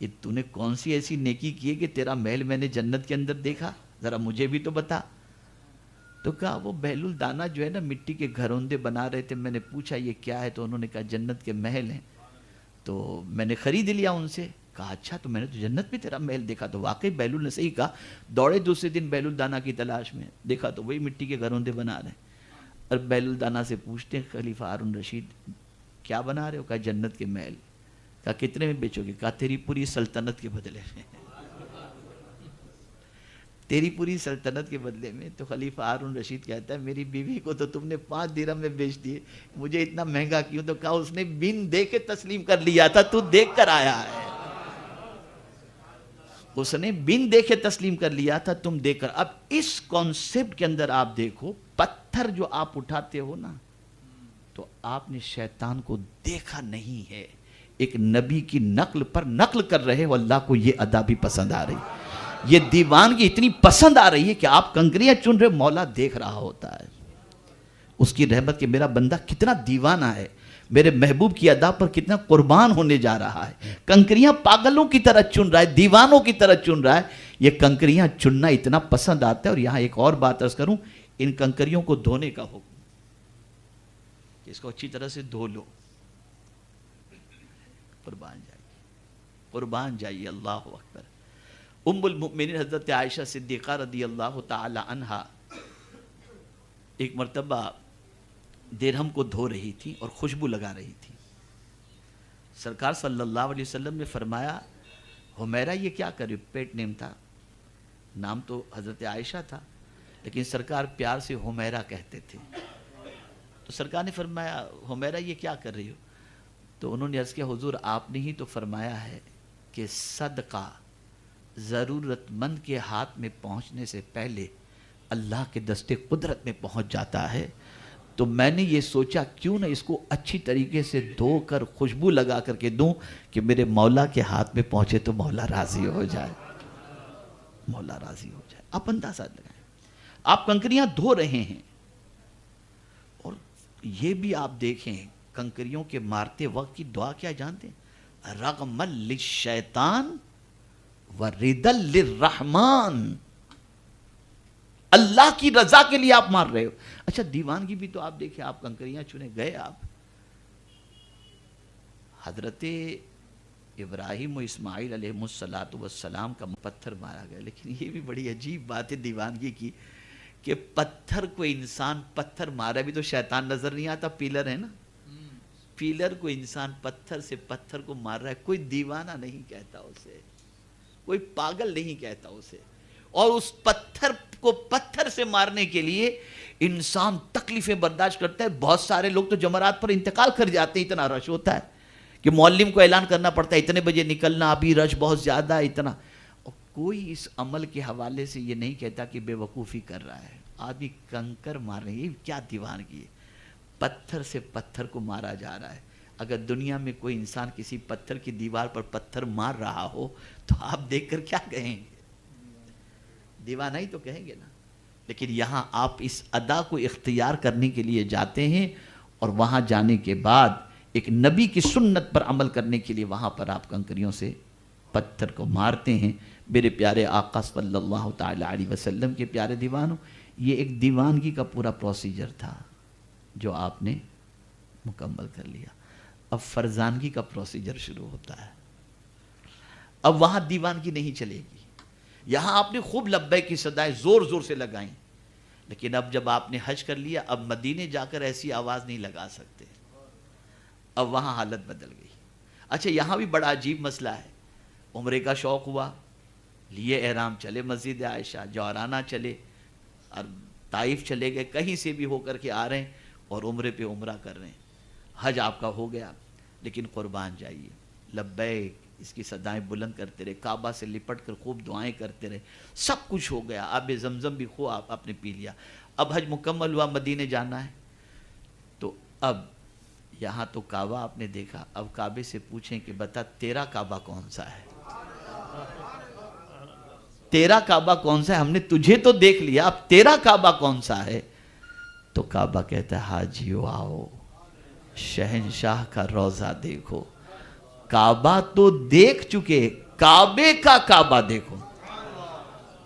یہ تو نے کون سی ایسی نیکی کی ہے کہ تیرا محل میں نے جنت کے اندر دیکھا، ذرا مجھے بھی تو بتا۔ تو کہا وہ بیل الدانہ جو ہے نا مٹی کے گھروندے بنا رہے تھے، میں نے پوچھا یہ کیا ہے، تو انہوں نے کہا جنت کے محل ہیں، تو میں نے خرید لیا ان سے۔ کہا اچھا، تو میں نے تو جنت میں تیرا محل دیکھا۔ تو واقعی بیل نے صحیح کہا، دوڑے دوسرے دن بیل الدانہ کی تلاش میں، دیکھا تو وہی مٹی کے گھروندے بنا رہے ہیں۔ اور بیل الدانہ سے پوچھتے ہیں خلیفہ ہارون رشید کیا بنا رہے ہو؟ کہا جنت کے محل۔ کہا کتنے میں بیچو گے؟ کہا تیری پوری سلطنت کے بدلے میں تیری پوری سلطنت کے بدلے میں۔ تو خلیفہ ہارون رشید کہتا ہے میری بیوی کو تو تم نے 5 درہم میں بیچ دیے، مجھے اتنا مہنگا کیوں؟ تو کہا اس نے بن دے کے تسلیم کر لیا تھا، تو دیکھ کر آیا ہے، اس نے بن دے کے تسلیم کر لیا تھا، تم دیکھ کر۔ اب اس کانسیپٹ کے اندر آپ دیکھو، پتھر جو آپ اٹھاتے ہو نا، تو آپ نے شیطان کو دیکھا نہیں ہے، ایک نبی کی نقل پر نقل کر رہے ہو۔ اللہ کو یہ ادا بھی پسند آ رہی، یہ دیوانگی اتنی پسند آ رہی ہے کہ آپ کنکریاں چن رہے، مولا دیکھ رہا ہوتا ہے، اس کی رحمت کہ میرا بندہ کتنا دیوانہ ہے، میرے محبوب کی ادا پر کتنا قربان ہونے جا رہا ہے۔ کنکریاں پاگلوں کی طرح چن رہا ہے، دیوانوں کی طرح چن رہا ہے، یہ کنکریاں چننا اتنا پسند آتا ہے۔ اور یہاں ایک اور بات عرض کروں، ان کنکریوں کو دھونے کا حکم، اس کو اچھی طرح سے دھو لو، قربان جائیے، قربان جائیے، اللہ اکبر۔ ام المؤمنین حضرت عائشہ صدیقہ رضی اللہ تعالی عنہا ایک مرتبہ درہم کو دھو رہی تھی اور خوشبو لگا رہی تھی۔ سرکار صلی اللہ علیہ وسلم نے فرمایا حمیرہ یہ کیا کر رہی ہو؟ پیٹ نیم تھا، نام تو حضرت عائشہ تھا، لیکن سرکار پیار سے حمیرہ کہتے تھے۔ تو سرکار نے فرمایا حمیرہ یہ کیا کر رہی ہو؟ تو انہوں نے عرض کیا حضور آپ نے ہی تو فرمایا ہے کہ صدقہ ضرورت مند کے ہاتھ میں پہنچنے سے پہلے اللہ کے دستے قدرت میں پہنچ جاتا ہے، تو میں نے یہ سوچا کیوں نہ اس کو اچھی طریقے سے دھو کر خوشبو لگا کر کے دوں کہ میرے مولا کے ہاتھ میں پہنچے تو مولا راضی ہو جائے، مولا راضی ہو جائے۔ آپ اندازہ لگائیں، آپ کنکریاں دھو رہے ہیں، اور یہ بھی آپ دیکھیں کنکریوں کے مارتے وقت کی دعا کیا جانتے ہیں؟ رغما للشیطان وردا للرحمن، اللہ کی رضا کے لیے آپ مار رہے ہو۔ اچھا دیوانگی بھی تو آپ دیکھیں، آپ کنکریاں چنے گئے، آپ حضرت ابراہیم و اسماعیل علیہ السلام کا پتھر مارا گیا، لیکن یہ بھی بڑی عجیب بات ہے دیوانگی کی کہ پتھر کو انسان پتھر مارا بھی تو شیطان نظر نہیں آتا، پیلر ہے نا، پیلر کو انسان پتھر سے پتھر کو مار رہا ہے، کوئی دیوانہ نہیں کہتا اسے، کوئی پاگل نہیں کہتا اسے۔ اور اس پتھر کو پتھر سے مارنے کے لیے انسان تکلیفیں برداشت کرتا ہے۔ بہت سارے لوگ تو جمرات پر انتقال کر جاتے ہیں، اتنا رش ہوتا ہے کہ معلم کو اعلان کرنا پڑتا ہے اتنے بجے نکلنا، ابھی رش بہت زیادہ ہے، اتنا۔ اور کوئی اس عمل کے حوالے سے یہ نہیں کہتا کہ بے وقوفی کر رہا ہے، آدمی کنکر مار رہے ہیں، یہ کیا دیوانگی ہے؟ پتھر سے پتھر کو مارا جا رہا ہے۔ اگر دنیا میں کوئی انسان کسی پتھر کی دیوار پر پتھر مار رہا ہو تو آپ دیکھ کر کیا کہیں گے؟ دیوانہ ہی تو کہیں گے نا۔ لیکن یہاں آپ اس ادا کو اختیار کرنے کے لیے جاتے ہیں، اور وہاں جانے کے بعد ایک نبی کی سنت پر عمل کرنے کے لیے وہاں پر آپ کنکریوں سے پتھر کو مارتے ہیں۔ میرے پیارے آقا صلی اللہ تعالی علیہ وسلم کے پیارے دیوانوں، یہ ایک دیوانگی کا پورا پروسیجر تھا جو آپ نے مکمل کر لیا۔ اب فرزانگی کا پروسیجر شروع ہوتا ہے۔ اب وہاں دیوانگی نہیں چلے گی، یہاں آپ نے خوب لبیک کی صدائیں زور زور سے لگائیں، لیکن اب جب آپ نے حج کر لیا، اب مدینے جا کر ایسی آواز نہیں لگا سکتے، اب وہاں حالت بدل گئی۔ اچھا یہاں بھی بڑا عجیب مسئلہ ہے، عمرے کا شوق ہوا، لیے احرام، چلے مسجد عائشہ، جورانہ چلے اور طائف چلے گئے، کہیں سے بھی ہو کر کے آ رہے ہیں اور عمرے پہ عمرہ کر رہے ہیں، حج آپ کا ہو گیا، لیکن قربان جائیے، لبیک اس کی صدائیں بلند کرتے رہے، کعبہ سے لپٹ کر خوب دعائیں کرتے رہے، سب کچھ ہو گیا، آب زمزم بھی خوب آپ نے پی لیا، اب حج مکمل ہوا، مدینے جانا ہے، تو اب یہاں تو کعبہ آپ نے دیکھا، اب کعبے سے پوچھیں کہ بتا تیرا کعبہ کون سا ہے؟ تیرا کعبہ کون سا ہے؟ ہم نے تجھے تو دیکھ لیا، اب تیرا کعبہ کون سا ہے؟ تو کعبہ کہتا ہے حاجیو آؤ، شہنشاہ کا روضہ دیکھو، کعبہ تو دیکھ چکے، کعبے کا کعبہ دیکھو۔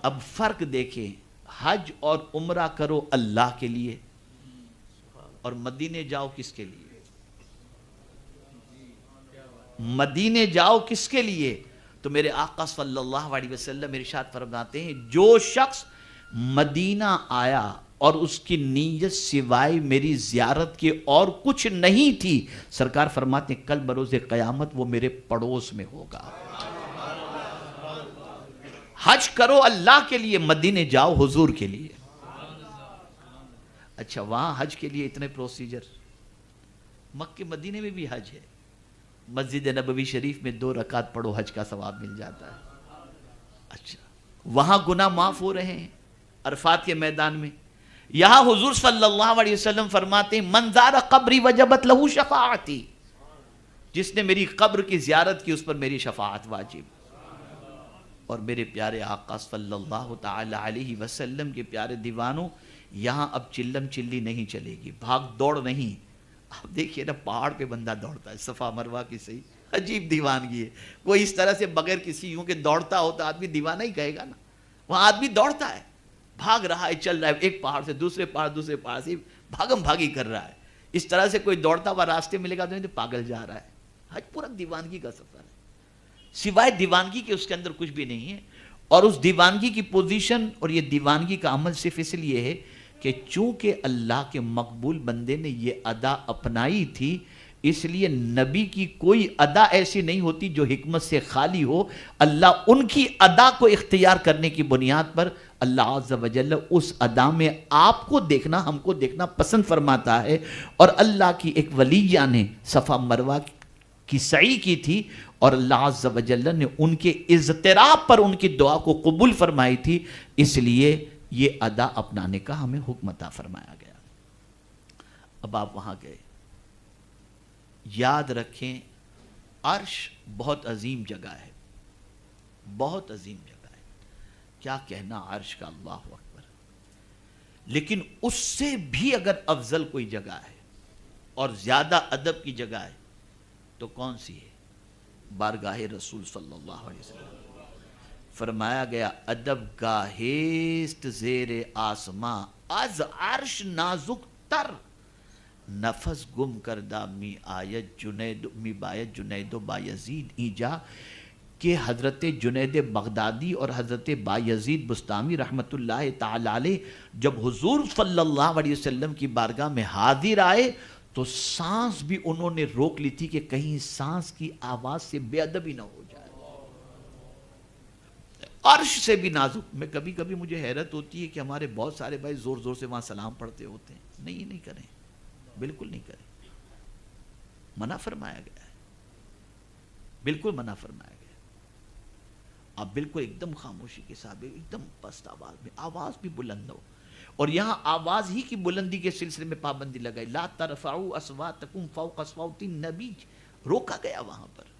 اب فرق دیکھیں، حج اور عمرہ کرو اللہ کے لیے، اور مدینے جاؤ کس کے لیے؟ مدینے جاؤ کس کے لیے؟ تو میرے آقا صلی اللہ علیہ وسلم ارشاد فرماتے ہیں جو شخص مدینہ آیا اور اس کی نیت سوائے میری زیارت کے اور کچھ نہیں تھی، سرکار فرماتے ہیں کل بروز قیامت وہ میرے پڑوس میں ہوگا۔ حج کرو اللہ کے لیے، مدینے جاؤ حضور کے لیے۔ اچھا وہاں حج کے لیے اتنے پروسیجر، مکہ مدینے میں بھی حج ہے، مسجد نبوی شریف میں 2 رکعت پڑھو حج کا ثواب مل جاتا ہے۔ اچھا وہاں گناہ معاف ہو رہے ہیں عرفات کے میدان میں، یہاں حضور صلی اللہ علیہ وسلم فرماتے ہیں من زار قبری وجبت لہو شفاعتی، جس نے میری قبر کی زیارت کی اس پر میری شفاعت واجب۔ اور میرے پیارے آقا صلی اللہ تعالی علیہ وسلم کے پیارے دیوانوں، یہاں اب چلم چلی نہیں چلے گی، بھاگ دوڑ نہیں۔ آپ دیکھیے نا پہاڑ پہ بندہ دوڑتا ہے، صفا مروہ کی صحیح عجیب دیوانگی ہے، کوئی اس طرح سے بغیر کسی یوں کہ دوڑتا ہوتا آدمی دیوانہ ہی کہے گا نا، وہاں آدمی دوڑتا ہے، بھاگ رہا ہے، چل رہا ہے، ایک پہاڑ سے دوسرے پہاڑ سے بھاگم بھاگی کر رہا ہے۔ اس طرح سے کوئی دوڑتا ہوا راستے ملے گا تو پاگل جا رہا ہے۔ حج پورا دیوانگی کا سفر ہے، سوائے دیوانگی کے اس کے اندر کچھ بھی نہیں ہے۔ اور اس دیوانگی کی پوزیشن اور یہ دیوانگی کا عمل صرف اس لیے ہے کہ چونکہ اللہ کے مقبول بندے نے یہ ادا اپنائی تھی، اس لیے نبی کی کوئی ادا ایسی نہیں ہوتی جو حکمت سے خالی ہو۔ اللہ ان کی ادا کو اختیار کرنے کی بنیاد پر اللہ عز و جل اس ادا میں آپ کو دیکھنا، ہم کو دیکھنا پسند فرماتا ہے۔ اور اللہ کی ایک ولیہ نے صفا مروہ کی سعی کی تھی اور اللہ عز و جل نے ان کے اضطراب پر ان کی دعا کو قبول فرمائی تھی، اس لیے یہ ادا اپنانے کا ہمیں حکم عطا فرمایا گیا۔ اب آپ وہاں گئے، یاد رکھیں عرش بہت عظیم جگہ ہے، بہت عظیم جگہ ہے، کیا کہنا عرش کا، اللہ اکبر۔ لیکن اس سے بھی اگر افضل کوئی جگہ ہے اور زیادہ ادب کی جگہ ہے تو کون سی ہے؟ بارگاہ رسول صلی اللہ علیہ وسلم۔ فرمایا گیا ادب گاہیست زیر آسماں، از عرش نازک تر، نفس گم کردہ می باید جنید و بایزید ایجا، کہ حضرت جنید بغدادی اور حضرت بایزید بستامی رحمت اللہ تعالی علیہ جب حضور صلی اللہ علیہ وسلم کی بارگاہ میں حاضر آئے تو سانس بھی انہوں نے روک لی تھی کہ کہیں سانس کی آواز سے بے ادبی نہ ہو جائے۔ عرش سے بھی نازک۔ میں کبھی کبھی مجھے حیرت ہوتی ہے کہ ہمارے بہت سارے بھائی زور زور سے وہاں سلام پڑھتے ہوتے ہیں، نہیں کریں، بالکل نہیں کریں، منع فرمایا گیا ہے، بالکل منع فرمایا گیا ہے۔ آپ بالکل ایک دم خاموشی کے ساتھ، ایک دم پست آواز میں، آواز بھی بلند ہو۔ اور یہاں آواز ہی کی بلندی کے سلسلے میں پابندی لگائی، لا ترفعوا اصواتکم فوق صوت النبی، روکا گیا وہاں پر۔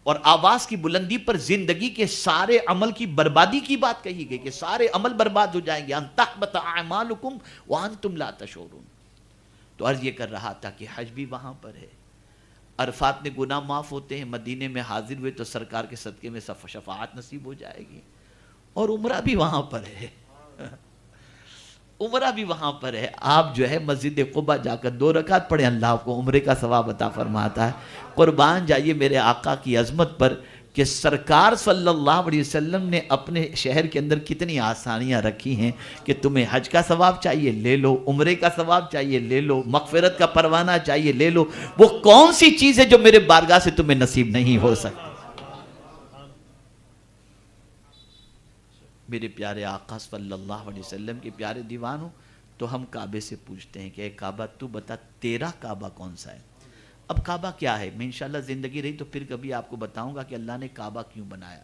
اور آواز کی بلندی پر زندگی کے سارے عمل کی بربادی کی بات کہی گئی کہ سارے عمل برباد ہو جائیں گے، ان تحبط اعمالکم وانتم لا تشعرون۔ تو عرض یہ کر رہا تھا کہ حج بھی وہاں پر ہے، عرفات میں گناہ معاف ہوتے ہیں، مدینے میں حاضر ہوئے تو سرکار کے صدقے میں شفاعت نصیب ہو جائے گی، اور عمرہ بھی وہاں پر ہے، عمرہ بھی وہاں پر ہے۔ آپ جو ہے مسجد قباء جا کر 2 رکعت پڑھیں، اللہ آپ کو عمرے کا ثواب عطا فرماتا ہے۔ قربان جائیے میرے آقا کی عظمت پر کہ سرکار صلی اللہ علیہ وسلم نے اپنے شہر کے اندر کتنی آسانیاں رکھی ہیں کہ تمہیں حج کا ثواب چاہیے لے لو، عمرے کا ثواب چاہیے لے لو، مغفرت کا پروانہ چاہیے لے لو۔ وہ کون سی چیز ہے جو میرے بارگاہ سے تمہیں نصیب نہیں ہو سکتی؟ میرے پیارے آقا صلی اللہ علیہ وسلم کے پیارے دیوانوں، تو ہم کعبے سے پوچھتے ہیں کہ اے کعبہ تو بتا تیرا کعبہ کون سا ہے؟ اب کعبہ کیا ہے؟ میں انشاءاللہ زندگی رہی تو پھر کبھی آپ کو بتاؤں گا کہ اللہ نے کعبہ کیوں بنایا۔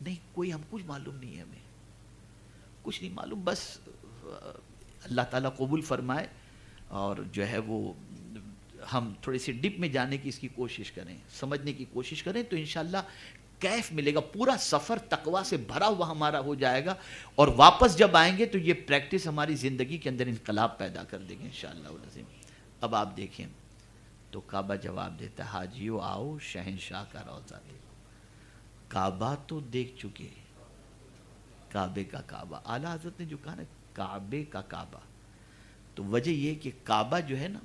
نہیں کوئی ہم کچھ معلوم نہیں ہے، ہمیں کچھ نہیں معلوم، بس اللہ تعالیٰ قبول فرمائے اور جو ہے وہ ہم تھوڑی سی ڈپ میں جانے کی اس کی کوشش کریں، سمجھنے کی کوشش کریں تو انشاءاللہ کیف ملے گا، پورا سفر تقویٰ سے بھرا ہوا ہمارا ہو جائے گا، اور واپس جب آئیں گے تو یہ پریکٹس ہماری زندگی کے اندر انقلاب پیدا کر دے گی انشاءاللہ العظیم۔ اب آپ دیکھیں تو کعبہ جواب دیتا ہے حاجیو آؤ شہنشاہ کا روضہ دیکھو۔ کعبہ تو دیکھ چکے، کعبے کا کعبہ، اعلیٰ حضرت نے جو کہا نا کعبے کا کعبہ، تو وجہ یہ کہ کعبہ جو ہے نا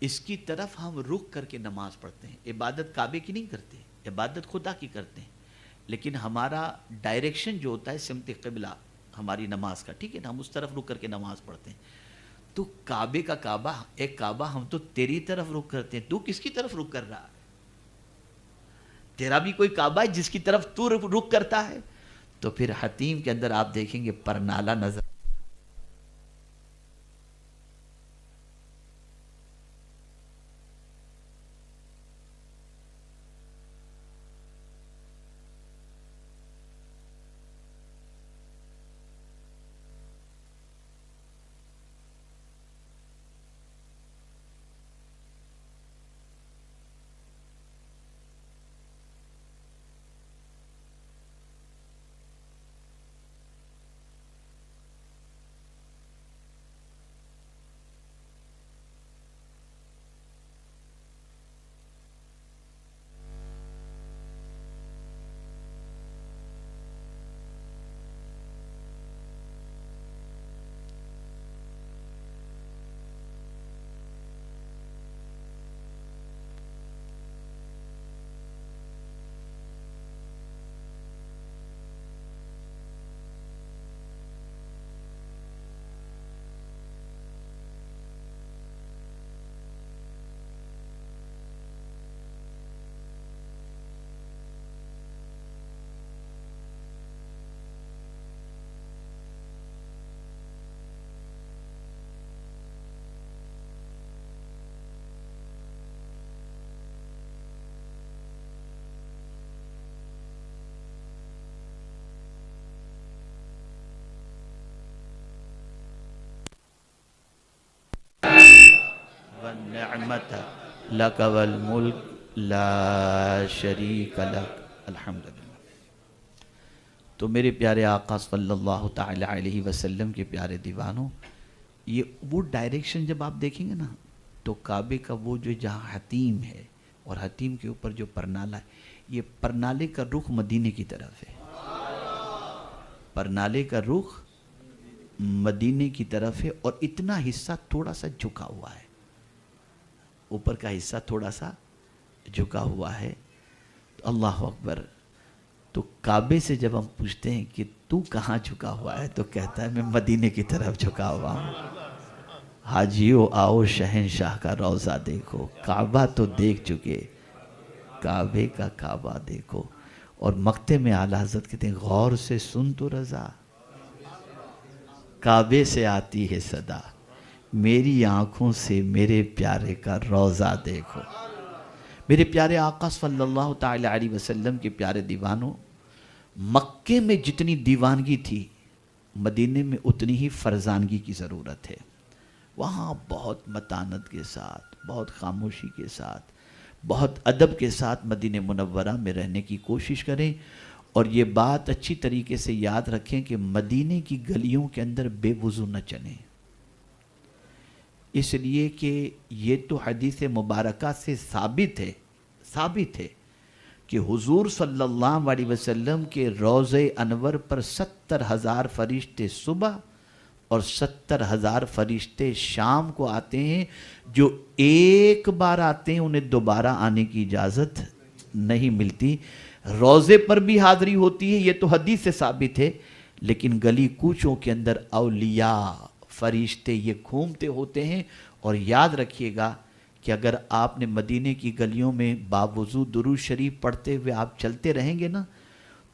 اس کی طرف ہم رخ کر کے نماز پڑھتے ہیں، عبادت کعبے کی نہیں کرتے، عبادت خدا کی کرتے ہیں، لیکن ہمارا ڈائریکشن جو ہوتا ہے سمت قبلہ ہماری نماز کا، ٹھیک ہے نا، ہم اس طرف رک کر کے نماز پڑھتے ہیں. تو کعبے کا کعبہ، ایک کعبہ ہم تو تیری طرف رک کرتے ہیں، تو کس کی طرف رک کر رہا ہے؟ تیرا بھی کوئی کعبہ ہے جس کی طرف تو رک کرتا ہے؟ تو پھر حتیم کے اندر آپ دیکھیں گے پرنالہ نظر. والنعمت لک والملک لا شریک لک الحمدللہ. تو میرے پیارے آقا صلی اللہ تعالی علیہ وسلم کے پیارے دیوانوں، یہ وہ ڈائریکشن جب آپ دیکھیں گے نا تو کعبے کا وہ جو جہاں حتیم ہے اور حتیم کے اوپر جو پرنالہ ہے، یہ پرنالے کا رخ مدینے کی طرف ہے. پرنالے کا رخ مدینے کی طرف ہے اور اتنا حصہ تھوڑا سا جھکا ہوا ہے، اوپر کا حصہ تھوڑا سا جھکا ہوا ہے. اللہ اکبر. تو کعبے سے جب ہم پوچھتے ہیں کہ تو کہاں جھکا ہوا ہے، تو کہتا ہے میں مدینے کی طرف جھکا ہوا ہوں. حاجیو آؤ شہنشاہ کا روضہ دیکھو، کعبہ تو دیکھ چکے، کعبے کا کعبہ دیکھو. اور مقطع میں اعلیٰ حضرت کہتے ہیں غور سے سن تو رضا، کعبے سے آتی ہے صدا، میری آنکھوں سے میرے پیارے کا روضہ دیکھو. میرے پیارے آقا صلی اللہ تعالی علیہ وسلم کے پیارے دیوانوں، مکے میں جتنی دیوانگی تھی مدینے میں اتنی ہی فرزانگی کی ضرورت ہے. وہاں بہت متانت کے ساتھ، بہت خاموشی کے ساتھ، بہت ادب کے ساتھ مدینہ منورہ میں رہنے کی کوشش کریں. اور یہ بات اچھی طریقے سے یاد رکھیں کہ مدینے کی گلیوں کے اندر بے وضو نہ چلیں، اس لیے کہ یہ تو حدیث مبارکہ سے ثابت ہے کہ حضور صلی اللہ علیہ وسلم کے روضہ انور پر 70,000 فرشتے صبح اور 70,000 فرشتے شام کو آتے ہیں. جو ایک بار آتے ہیں انہیں دوبارہ آنے کی اجازت نہیں ملتی. روضے پر بھی حاضری ہوتی ہے، یہ تو حدیث سے ثابت ہے، لیکن گلی کوچوں کے اندر اولیاء فرشتے یہ گھومتے ہوتے ہیں. اور یاد رکھیے گا کہ اگر آپ نے مدینے کی گلیوں میں باوضو درود شریف پڑھتے ہوئے آپ چلتے رہیں گے نا،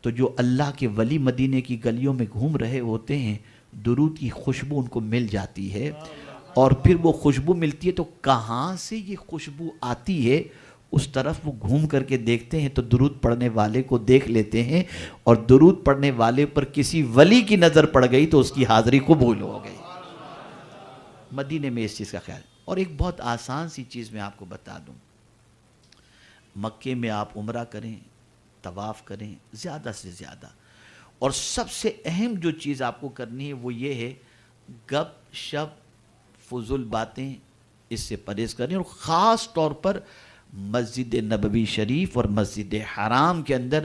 تو جو اللہ کے ولی مدینے کی گلیوں میں گھوم رہے ہوتے ہیں درود کی خوشبو ان کو مل جاتی ہے. اور پھر وہ خوشبو ملتی ہے تو کہاں سے یہ خوشبو آتی ہے اس طرف وہ گھوم کر کے دیکھتے ہیں تو درود پڑھنے والے کو دیکھ لیتے ہیں، اور درود پڑھنے والے پر کسی ولی کی نظر پڑ گئی تو اس کی حاضری قبول ہو گئی. مدینے میں اس چیز کا خیال. اور ایک بہت آسان سی چیز میں آپ کو بتا دوں، مکے میں آپ عمرہ کریں، طواف کریں زیادہ سے زیادہ، اور سب سے اہم جو چیز آپ کو کرنی ہے وہ یہ ہے گپ شپ فضول باتیں اس سے پرہیز کریں. اور خاص طور پر مسجد نبوی شریف اور مسجد حرام کے اندر